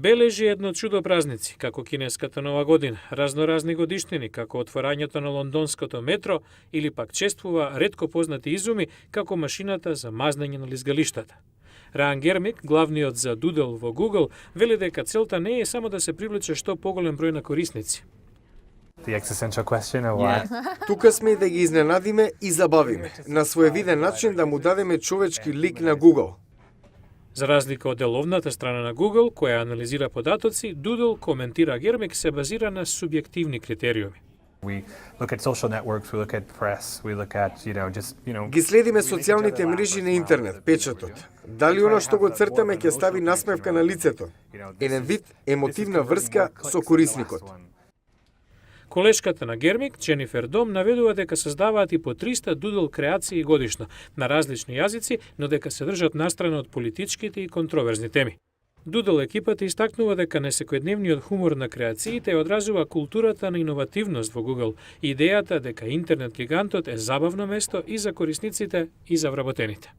Бележи едно чудо празници, како кинеската нова година, разноразни годиштини, како отворањето на лондонското метро или пак чествува ретко познати изуми, како машината за мазнење на лизгалиштата. Раан Гермик, главниот за Doodle во Google, вели дека целта не е само да се привлече што поголем број на корисници. The existential question of why. Тука сме да ги изненадиме и забавиме, на своевиден начин да му дадеме човечки лик на Google. За разлика од деловната страна на Google, која анализира податоци, Doodle, коментира Гермик, се базира на субјективни критериуми. We look at social networks, we look at press, we look at, Ги следиме социјалните мрежи на интернет, печатот. Дали она што го цртаме ќе стави насмевка на лицето? Еден вид емотивна врска со корисникот. Колешката на Гермик, Дженифер Дом, наведува дека создаваат и по 300 Doodle креации годишно на различни јазици, но дека се држат настрана од политичките и контроверзни теми. Doodle екипата истакнува дека несекојдневниот хумор на креациите одразува културата на иновативност во Google и идејата дека интернет гигантот е забавно место и за корисниците и за вработените.